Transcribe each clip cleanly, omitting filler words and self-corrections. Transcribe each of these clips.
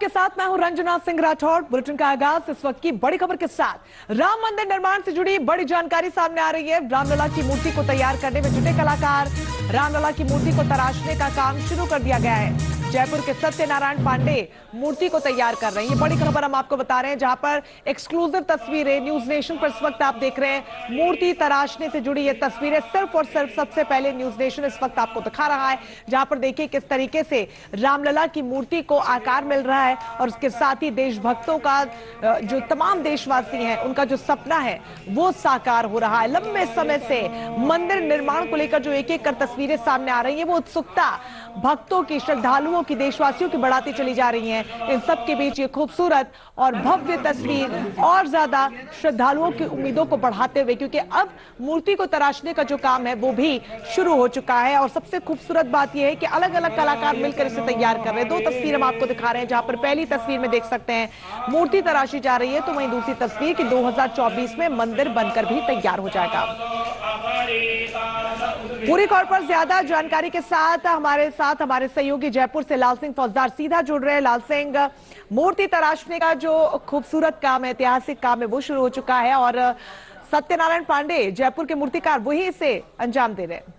साथ मैं हूं रंजना सिंह राठौड़। बुलेटिन का आगाज इस वक्त की बड़ी खबर के साथ। राम मंदिर निर्माण से जुड़ी बड़ी जानकारी सामने आ रही है। रामलला की मूर्ति को तैयार करने में जुटे कलाकार। रामलला की मूर्ति को तराशने का काम शुरू कर दिया गया है। जयपुर के सत्यनारायण पांडे मूर्ति को तैयार कर रहे हैं। ये बड़ी खबर हम आपको बता रहे हैं, जहां पर एक्सक्लूसिव तस्वीरें न्यूज नेशन पर इस वक्त आप देख रहे हैं। मूर्ति तराशने से जुड़ी ये तस्वीरें सिर्फ और सिर्फ सबसे पहले न्यूज नेशन इस वक्त आपको दिखा रहा है, जहां पर देखिए किस तरीके से रामलला की मूर्ति को आकार मिल रहा है और उसके साथ ही देशभक्तों का, जो तमाम देशवासी हैं, उनका जो सपना है वो साकार हो रहा है। लंबे समय से मंदिर निर्माण को लेकर जो एक एक कर तस्वीरें सामने आ रही हैं, वो उत्सुकता भक्तों की, श्रद्धालुओं की, देशवासियों की बढ़ाती चली जा रही है। इन सब के बीच ये खूबसूरत और भव्य तस्वीर और ज्यादा श्रद्धालुओं की उम्मीदों को बढ़ाते हुए, क्योंकि अब मूर्ति को तराशने का जो काम है वो भी शुरू हो चुका है। और सबसे खूबसूरत बात यह है कि अलग अलग कलाकार मिलकर इसे तैयार कर रहे हैं। दो तस्वीर हम आपको दिखा रहे हैं, जहां पर पहली तस्वीर में देख सकते हैं मूर्ति तराशी जा रही है, तो वहीं दूसरी तस्वीर की 2024 में मंदिर बनकर भी तैयार हो जाएगा। पूरी खबर पर ज्यादा जानकारी के साथ हमारे सहयोगी जयपुर से लाल सिंह फौजदार सीधा जुड़ रहे हैं। लाल सिंह, मूर्ति तराशने का जो खूबसूरत काम है, ऐतिहासिक काम है, वो शुरू हो चुका है और सत्यनारायण पांडे जयपुर के मूर्तिकार वही इसे अंजाम दे रहे हैं।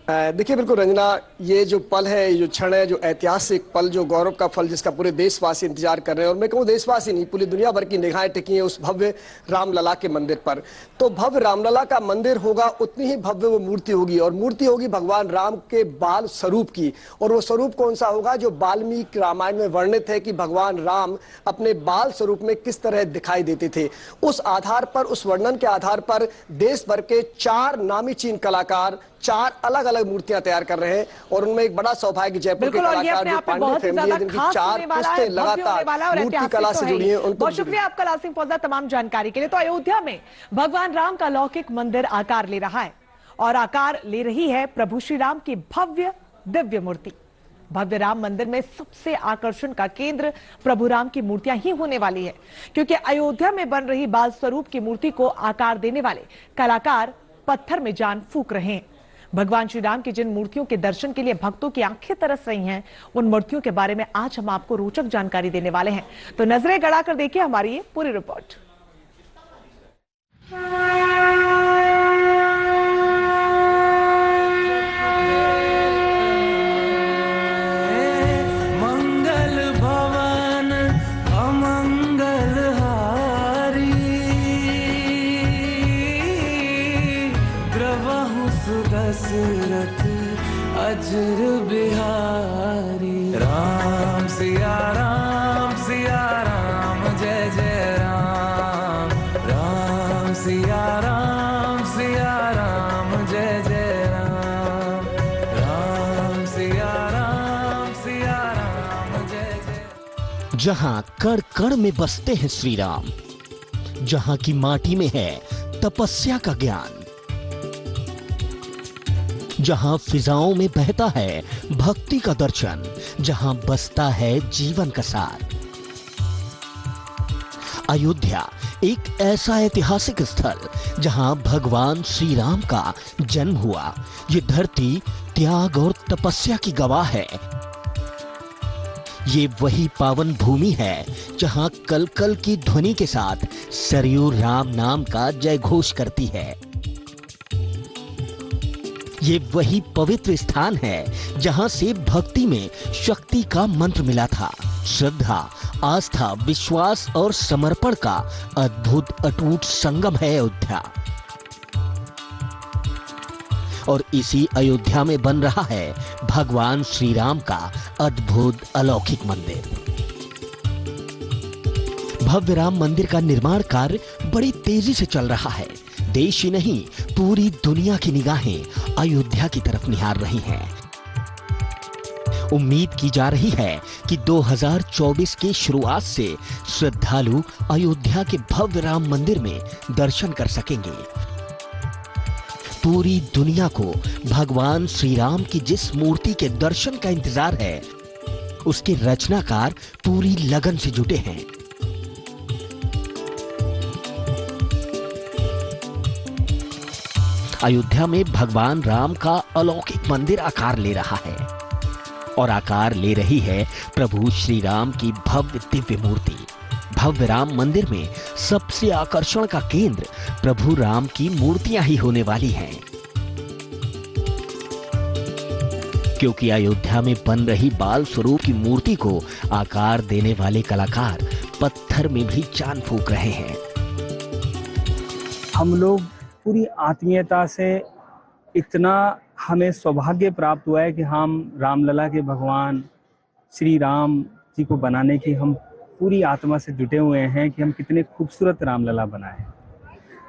देखिए बिल्कुल रंजना, ये जो पल है, ये जो क्षण है, जो ऐतिहासिक पल, जो गौरव का फल जिसका पूरे देशवासी इंतजार कर रहे हैं, और मैं कहूँ देशवासी नहीं, पूरी दुनिया भर की निगाहें टिकी हैं उस भव्य रामलला के मंदिर पर। तो भव्य रामलला का मंदिर होगा, उतनी ही भव्य वो मूर्ति होगी, और मूर्ति होगी भगवान राम के बाल स्वरूप की। और वो स्वरूप कौन सा होगा? जो वाल्मीकि रामायण में वर्णित है कि भगवान राम अपने बाल स्वरूप में किस तरह दिखाई देते थे। उस आधार पर, उस वर्णन के आधार पर देश भर के 4 नामी चीन कलाकार 4 अलग अलग मूर्तियां तैयार कर रहे हैं, और उनमें एक बड़ा सौभाग्य जयपुर के कलाकार जो पांडे फैमिली है, जिनकी 4 पुश्तें लगातार मूर्ति कला से जुड़ी हैं। बहुत शुक्रिया आपका लाल सिंह फौजदार तमाम जानकारी के लिए। तो अयोध्या में भगवान राम का अलौकिक मंदिर आकार ले रहा है और आकार ले रही है प्रभु श्री राम की भव्य दिव्य मूर्ति। भव्य राम मंदिर में सबसे आकर्षण का केंद्र प्रभु राम की मूर्तियां ही होने वाली है, क्योंकि अयोध्या में बन रही बाल स्वरूप की मूर्ति को आकार देने वाले कलाकार पत्थर में जान फूंक रहे हैं। भगवान श्री राम की जिन मूर्तियों के दर्शन के लिए भक्तों की आंखें तरस रही हैं, उन मूर्तियों के बारे में आज हम आपको रोचक जानकारी देने वाले हैं। तो नजरें गड़ाकर देखिए हमारी ये पूरी रिपोर्ट। दशरथ अजर बिहारी, राम सिया राम जय जय राम, राम सिया राम जय जय राम, राम सिया राम जय जय। जहां कण कण में बसते हैं श्री राम, जहां की माटी में है तपस्या का ज्ञान, जहां फिजाओं में बहता है भक्ति का दर्शन, जहां बसता है जीवन का सार। अयोध्या एक ऐसा ऐतिहासिक स्थल जहां भगवान श्री राम का जन्म हुआ। ये धरती त्याग और तपस्या की गवाह है। ये वही पावन भूमि है जहां कल कल की ध्वनि के साथ सरयू राम नाम का जय घोष करती है। ये वही पवित्र स्थान है जहां से भक्ति में शक्ति का मंत्र मिला था। श्रद्धा, आस्था, विश्वास और समर्पण का अद्भुत अटूट संगम है अयोध्या। और इसी अयोध्या में बन रहा है भगवान श्री राम का अद्भुत अलौकिक मंदिर। भव्य राम मंदिर का निर्माण कार्य बड़ी तेजी से चल रहा है। देश ही नहीं, पूरी दुनिया की निगाहें अयोध्या की तरफ निहार रही हैं। उम्मीद की जा रही है कि 2024 की शुरुआत से श्रद्धालु अयोध्या के भव्य राम मंदिर में दर्शन कर सकेंगे। पूरी दुनिया को भगवान श्री राम की जिस मूर्ति के दर्शन का इंतजार है, उसके रचनाकार पूरी लगन से जुटे हैं। अयोध्या में भगवान राम का अलौकिक मंदिर आकार ले रहा है और आकार ले रही है प्रभु श्री राम की भव्य दिव्य मूर्ति। भव्य राम मंदिर में सबसे आकर्षण का केंद्र प्रभु राम की मूर्तियां ही होने वाली हैं, क्योंकि अयोध्या में बन रही बाल स्वरूप की मूर्ति को आकार देने वाले कलाकार पत्थर में भी जान फूंक रहे हैं। हम लोग पूरी आत्मीयता से, इतना हमें सौभाग्य प्राप्त हुआ है कि हम रामलला के भगवान श्री राम जी को बनाने की हम पूरी आत्मा से जुटे हुए हैं कि हम कितने खूबसूरत रामलला बनाएं।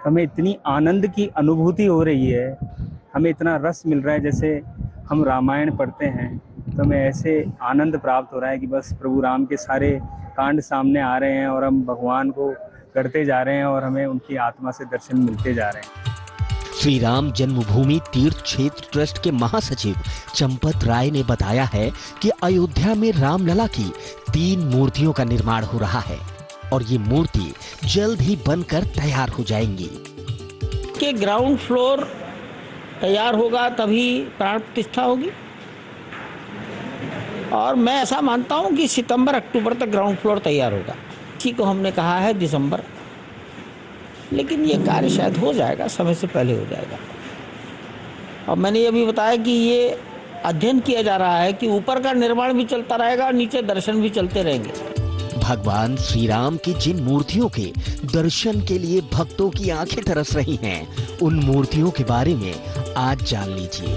हमें इतनी आनंद की अनुभूति हो रही है, हमें इतना रस मिल रहा है। जैसे हम रामायण पढ़ते हैं तो हमें ऐसे आनंद प्राप्त हो रहा है कि बस प्रभु राम के सारे कांड सामने आ रहे हैं और हम भगवान को करते जा रहे हैं और हमें उनकी आत्मा से दर्शन मिलते जा रहे हैं। श्री राम जन्मभूमि तीर्थ क्षेत्र ट्रस्ट के महासचिव चंपत राय ने बताया है कि अयोध्या में रामलला की 3 मूर्तियों का निर्माण हो रहा है और ये मूर्ति जल्द ही बनकर तैयार हो जाएंगी। के ग्राउंड फ्लोर तैयार होगा तभी प्राण प्रतिष्ठा होगी, और मैं ऐसा मानता हूं कि सितंबर अक्टूबर तक ग्राउंड फ्लोर तैयार होगा। इसी को हमने कहा है दिसंबर, लेकिन ये कार्य शायद हो जाएगा, समय से पहले हो जाएगा। और मैंने ये भी बताया कि ये अध्ययन किया जा रहा है कि ऊपर का निर्माण भी चलता रहेगा और नीचे दर्शन भी चलते रहेंगे। भगवान श्री राम की जिन मूर्तियों के दर्शन के लिए भक्तों की आंखें तरस रही हैं, उन मूर्तियों के बारे में आज जान लीजिए।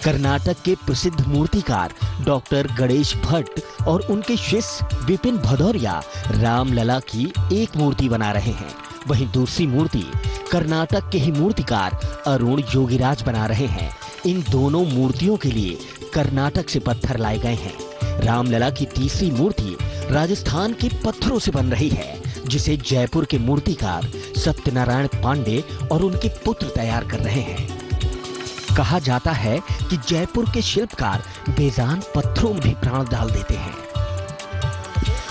कर्नाटक के प्रसिद्ध मूर्तिकार डॉक्टर गणेश भट्ट और उनके शिष्य विपिन भदौरिया रामलला की एक मूर्ति बना रहे हैं, वहीं दूसरी मूर्ति कर्नाटक के ही मूर्तिकार अरुण योगीराज बना रहे हैं। इन दोनों मूर्तियों के लिए कर्नाटक से पत्थर लाए गए हैं। रामलला की तीसरी मूर्ति राजस्थान के पत्थरों से बन रही है, जिसे जयपुर के मूर्तिकार सत्यनारायण पांडे और उनके पुत्र तैयार कर रहे हैं। कहा जाता है कि जयपुर के शिल्पकार बेजान पत्थरों में भी प्राण डाल देते हैं।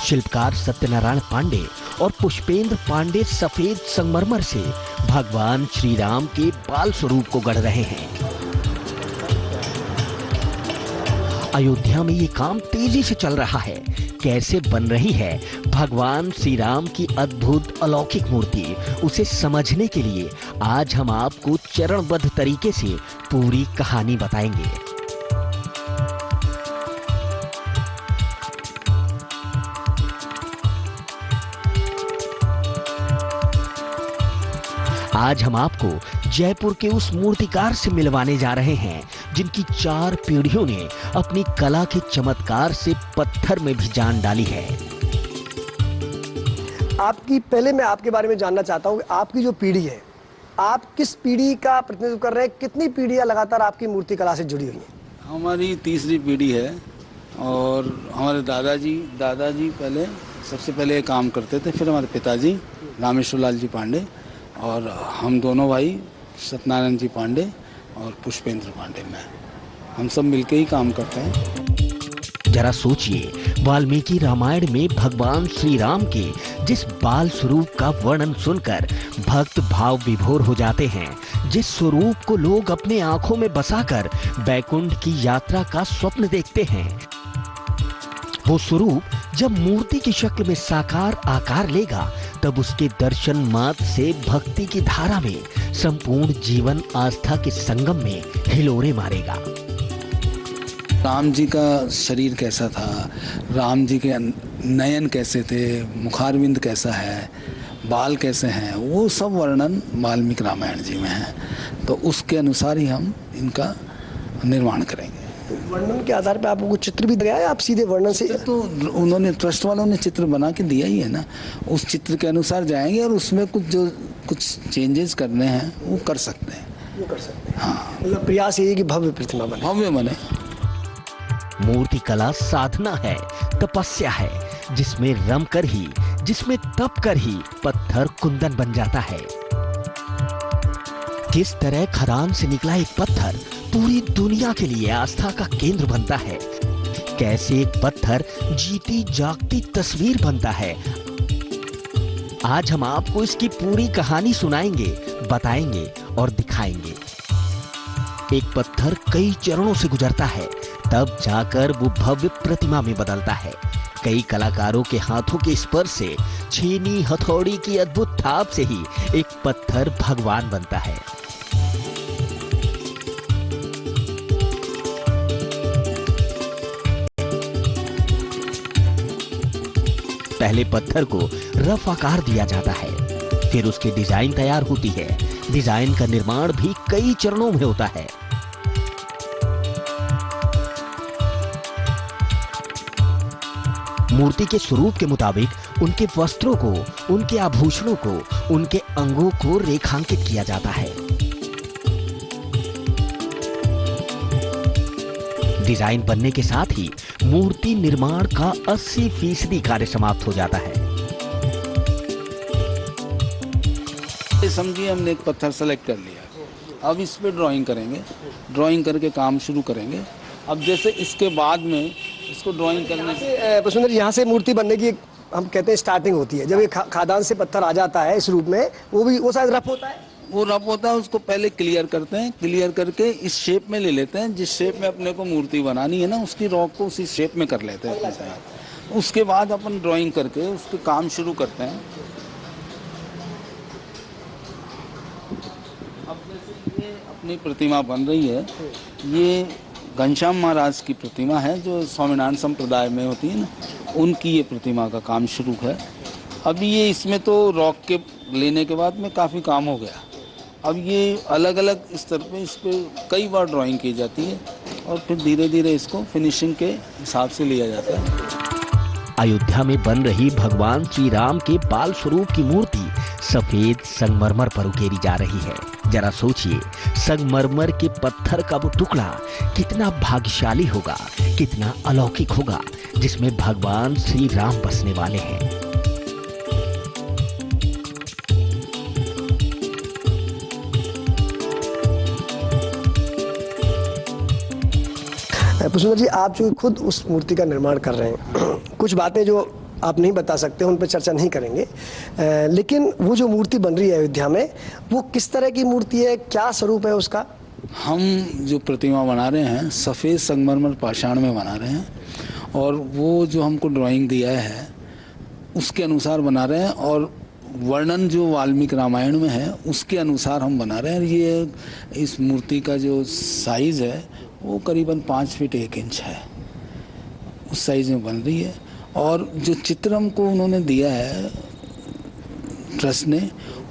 शिल्पकार सत्यनारायण पांडे और पुष्पेंद्र पांडे सफेद संगमरमर से भगवान श्री राम के बाल स्वरूप को गढ़ रहे हैं। अयोध्या में ये काम तेजी से चल रहा है। कैसे बन रही है भगवान श्री राम की अद्भुत अलौकिक मूर्ति, उसे समझने के लिए आज हम आपको चरणबद्ध तरीके से पूरी कहानी बताएंगे। आज हम आपको जयपुर के उस मूर्तिकार से मिलवाने जा रहे हैं जिनकी 4 पीढ़ियों ने अपनी कला के चमत्कार से पत्थर में भी जान डाली है। पहले मैं आपके बारे में जानना चाहता हूँ, आपकी जो पीढ़ी है, आप किस पीढ़ी का प्रतिनिधित्व कर रहे हैं? कितनी पीढ़ियां लगातार आपकी मूर्ति कला से जुड़ी हुई हैं? हमारी तीसरी पीढ़ी है और हमारे दादाजी पहले सबसे पहले काम करते थे, फिर हमारे पिताजी रामेश्वर लाल जी पांडे और हम दोनों भाई सत्यनारायण जी पांडे और पुष्पेंद्र पांडे में हम सब मिलके ही काम करते हैं। जरा सोचिए, वाल्मीकि रामायण में भगवान श्री राम के जिस बाल स्वरूप का वर्णन सुनकर भक्त भाव विभोर हो जाते हैं, जिस स्वरूप को लोग अपने आंखों में बसाकर बैकुंठ की यात्रा का स्वप्न देखते हैं, वो स्वरूप जब मूर्ति की शक्ल में साकार आकार लेगा, तब उसके दर्शन मात्र से भक्ति की धारा में संपूर्ण जीवन आस्था के संगम में हिलोरे मारेगा। राम जी का शरीर कैसा था, राम जी के नयन कैसे थे, मुखारविंद कैसा है, बाल कैसे हैं, वो सब वर्णन वाल्मीकि रामायण जी में है। तो उसके अनुसार ही हम इनका निर्माण करेंगे। वर्णन के आधार पर आपको चित्र भी दिया है, आप सीधे वर्णन से? तो उन्होंने ट्रस्ट वालों ने चित्र बना के दिया ही है ना, उस चित्र के अनुसार जाएंगे और उसमें कुछ चेंजेस करने हैं वो कर सकते हैं। हाँ, मतलब प्रयास यही है कि भव्य प्रतिमा बने। भव्य बने। मूर्ति कला साधना है, तपस्या है, जिसमें रम कर ही, जिसमें तप कर ही पत्थर कुंदन बन जाता है। किस तरह खदान से निकला एक पत्थर पूरी दुनिया के लिए आस्था का केंद्र बनता है, कैसे एक पत्थर जीती जागती तस्वीर बनता है, आज हम आपको इसकी पूरी कहानी सुनाएंगे, बताएंगे और दिखाएंगे। एक पत्थर कई चरणों से गुजरता है, तब जाकर वो भव्य प्रतिमा में बदलता है। कई कलाकारों के हाथों के स्पर्श से, छेनी हथौड़ी की अद्भुत थाप से ही एक पत्थर भगवान बनता है। पहले पत्थर को रफ आकार दिया जाता है, फिर उसकी डिजाइन तैयार होती है। डिजाइन का निर्माण भी कई चरणों में होता है। मूर्ति के स्वरूप के मुताबिक उनके वस्त्रों को, उनके आभूषणों को, उनके अंगों को रेखांकित किया जाता है। डिजाइन बनने के साथ ही मूर्ति निर्माण का 80% कार्य समाप्त हो जाता है। समझिए हमने एक पत्थर सेलेक्ट कर लिया, अब इस पे ड्राइंग करेंगे, ड्राइंग करके काम शुरू करेंगे। अब जैसे इसके बाद में इसको ड्राइंग करने से प्रसन्न जी, यहाँ से मूर्ति बनने की हम कहते हैं स्टार्टिंग होती है। जब ये खादान से पत्थर आ जाता है इस रूप में, वो शायद रफ होता है। वो रफ होता है, उसको पहले क्लियर करते हैं, क्लियर करके इस शेप में ले लेते हैं। जिस शेप में अपने को मूर्ति बनानी है ना, उसकी रॉक को उसी शेप में कर लेते हैं अपने साथ। उसके बाद अपन ड्राइंग करके उसके काम शुरू करते हैं। अब जैसे ये अपनी प्रतिमा बन रही है, ये घनश्याम महाराज की प्रतिमा है जो स्वामीनारायण संप्रदाय में होती है ना, उनकी ये प्रतिमा का काम शुरू है। अभी ये इसमें तो रॉक के लेने के बाद में काफ़ी काम हो गया। अब ये अलग अलग स्तर पे इस पर कई बार ड्राइंग की जाती है और फिर धीरे धीरे इसको फिनिशिंग के हिसाब से लिया जाता है। अयोध्या में बन रही भगवान श्री राम के बाल स्वरूप की मूर्ति सफेद संगमरमर पर उकेरी जा रही है। जरा सोचिए, संगमरमर के पत्थर का वो टुकड़ा कितना भाग्यशाली होगा, कितना अलौकिक होगा, जिसमें भगवान श्री राम बसने वाले हैं। प्रसन्न जी, आप जो खुद उस मूर्ति का निर्माण कर रहे हैं, कुछ बातें जो आप नहीं बता सकते उन पर चर्चा नहीं करेंगे, लेकिन वो जो मूर्ति बन रही है अयोध्या में, वो किस तरह की मूर्ति है, क्या स्वरूप है उसका? हम जो प्रतिमा बना रहे हैं सफ़ेद संगमरमर पाषाण में बना रहे हैं, और वो जो हमको ड्राइंग दिया है उसके अनुसार बना रहे हैं, और वर्णन जो वाल्मीकि रामायण में है उसके अनुसार हम बना रहे हैं। ये इस मूर्ति का जो साइज़ है वो करीबन 5 फीट 1 इंच है, उस साइज़ में बन रही है। और जो चित्र हमको उन्होंने दिया है ट्रस्ट ने,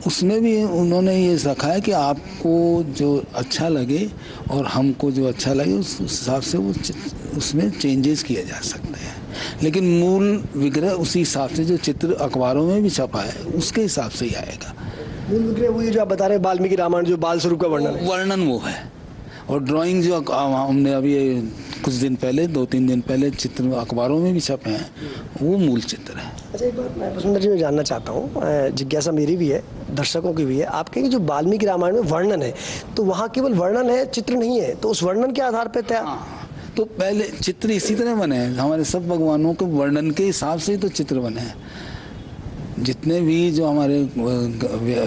उसमें भी उन्होंने ये रखा है कि आपको जो अच्छा लगे और हमको जो अच्छा लगे उस हिसाब से वो उसमें चेंजेस किए जा सकते हैं, लेकिन मूल विग्रह उसी हिसाब से जो चित्र अखबारों में भी छपा है उसके हिसाब से ही आएगा। मूल विग्रह वो ये जो आप बता रहे हैं वाल्मीकि रामायण जो बाल स्वरूप का वर्णन वो है, और ड्राइंग जो हमने अभी कुछ दिन पहले 2-3 दिन पहले चित्र अखबारों में भी छपे हैं, वो मूल चित्र है। अच्छा, एक बात मैं प्रसन्न जी में जानना चाहता हूँ, जिज्ञासा मेरी भी है, दर्शकों की भी है। आप कहेंगे जो वाल्मीकि रामायण में वर्णन है, तो वहाँ केवल वर्णन है, चित्र नहीं है, तो उस वर्णन के आधार पर तय? तो पहले चित्र इसी तरह बने हैं, हमारे सब भगवानों के वर्णन के हिसाब से ही तो चित्र बने हैं। जितने भी जो हमारे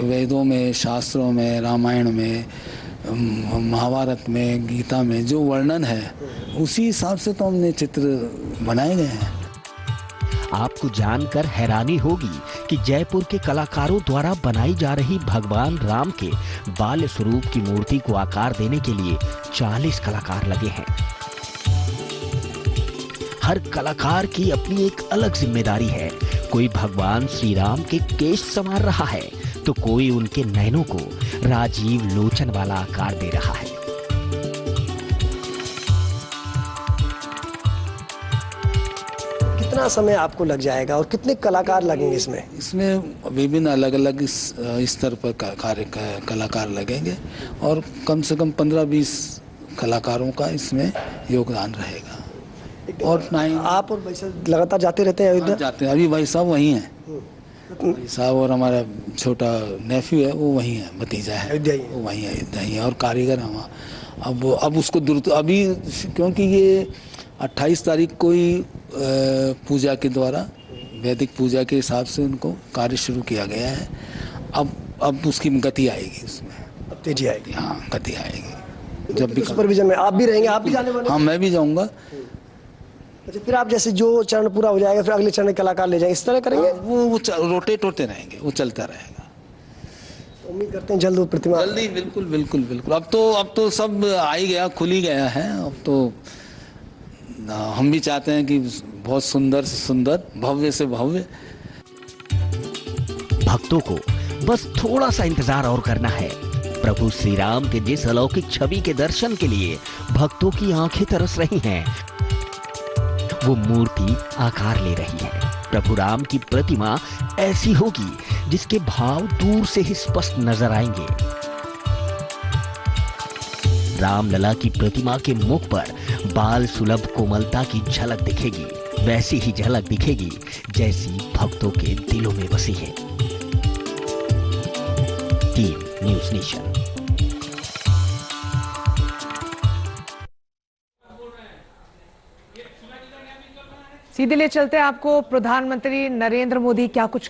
वेदों में, शास्त्रों में, रामायण में, महाभारत में, गीता में जो वर्णन है उसी हिसाब से तो हमने चित्र बनाए गए हैं। आपको जानकर हैरानी होगी कि जयपुर के कलाकारों द्वारा बनाई जा रही भगवान राम के बाल स्वरूप की मूर्ति को आकार देने के लिए 40 कलाकार लगे हैं। हर कलाकार की अपनी एक अलग जिम्मेदारी है। कोई भगवान श्री राम के केश संवार रहा है, तो कोई उनके नयनों को राजीव लोचन वाला आकार दे रहा है। कितना समय आपको लग जाएगा और कितने कलाकार लगेंगे इसमें? इसमें विभिन्न अलग अलग स्तर पर कलाकार लगेंगे, और कम से कम 15-20 कलाकारों का इसमें योगदान रहेगा। और आप और भाई साहब लगातार जाते रहते हैं अयोध्या? जाते हैं, अभी भाई साहब वहीं हैं, भाई साहब, और हमारा छोटा नेफ्यू है वो वहीं है, भतीजा है वो वहीं है, अयोध्या ही है, और कारीगर है वहाँ। अब उसको अभी क्योंकि ये 28 तारीख को ही पूजा के द्वारा, वैदिक पूजा के हिसाब से उनको कार्य शुरू किया गया है। अब उसकी गति आएगी, उसमें अब तेजी आएगी। हाँ, गति आएगी। जब भी सुपरविजन में आप भी रहेंगे, आप भी जाने वाले? हाँ, मैं भी जाऊंगा। अच्छा, फिर आप जैसे जो चरण पूरा हो जाएगा फिर अगले चरण के कलाकार ले जाएंगे, इस तरह करेंगे? वो रोटेट होते रहेंगे, वो चलता रहेगा। उम्मीद करते हैं जल्द वो प्रतिमा जल्दी, बिल्कुल बिल्कुल बिल्कुल। अब तो सब आ ही गया, खुल ही गया है। अब तो हम भी चाहते हैं कि बहुत सुंदर से सुंदर, भव्य से भव्य। भक्तों को बस थोड़ा सा इंतजार और करना है। प्रभु श्री राम के जिस अलौकिक छवि के दर्शन के लिए भक्तों की आंखें तरस रही हैं, वो मूर्ति आकार ले रही है। प्रभु राम की प्रतिमा ऐसी होगी जिसके भाव दूर से ही स्पष्ट नजर आएंगे। रामलला की प्रतिमा के मुख पर बाल सुलभ कोमलता की झलक दिखेगी, वैसी ही झलक दिखेगी जैसी भक्तों के दिलों में बसी है। Team news nation. सीधे ले चलते हैं आपको प्रधानमंत्री नरेंद्र मोदी क्या कुछ कह